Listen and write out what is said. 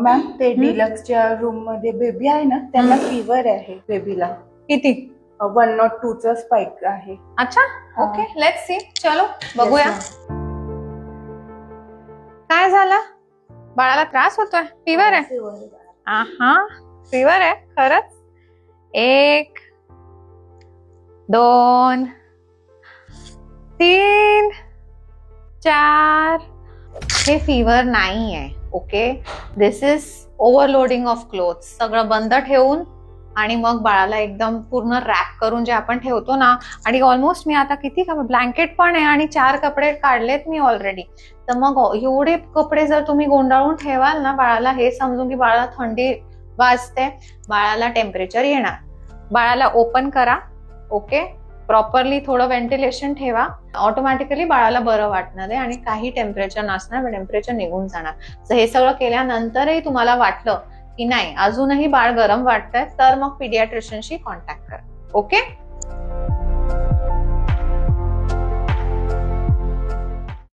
Ma'am ते डिलक्सच्या room मध्ये baby आहे ना, त्यांना फीवर आहे बेबीला. किती? 102चा स्पाइक आहे. अच्छा, ओके, लेट्स सी. चलो बघूया. काय झालं? बाळाला त्रास होतोय? फीवर आहे? हा, फीवर आहे खरंच. 1 2 3 4. हे फीवर नाही आहे. Okay, this is overloading of clothes. सगळं बंद ठेवून आणि मग बाळाला एकदम पूर्ण रॅप करून जे आपण ठेवतो ना, आणि ऑलमोस्ट मी आता किती ब्लँकेट पण आहे आणि 4 कपडे काढलेत मी ऑलरेडी. तर मग एवढे कपडे जर तुम्ही गोंडाळून ठेवाल ना बाळाला, हे समजून की बाळाला थंडी वाजते, बाळाला टेम्परेचर येणार. बाळाला ओपन करा. ओके, प्रॉपरली थोडं व्हेंटिलेशन ठेवा. ऑटोमॅटिकली बाळाला बरं वाटणार आहे आणि काही टेम्परेचर नसणार, टेम्परेचर निघून जाणार. तर हे सगळं केल्यानंतरही तुम्हाला वाटलं की नाही अजूनही बाळ गरम वाटतंय, तर मग पीडियाट्रिशियनशी कॉन्टॅक्ट करा. ओके.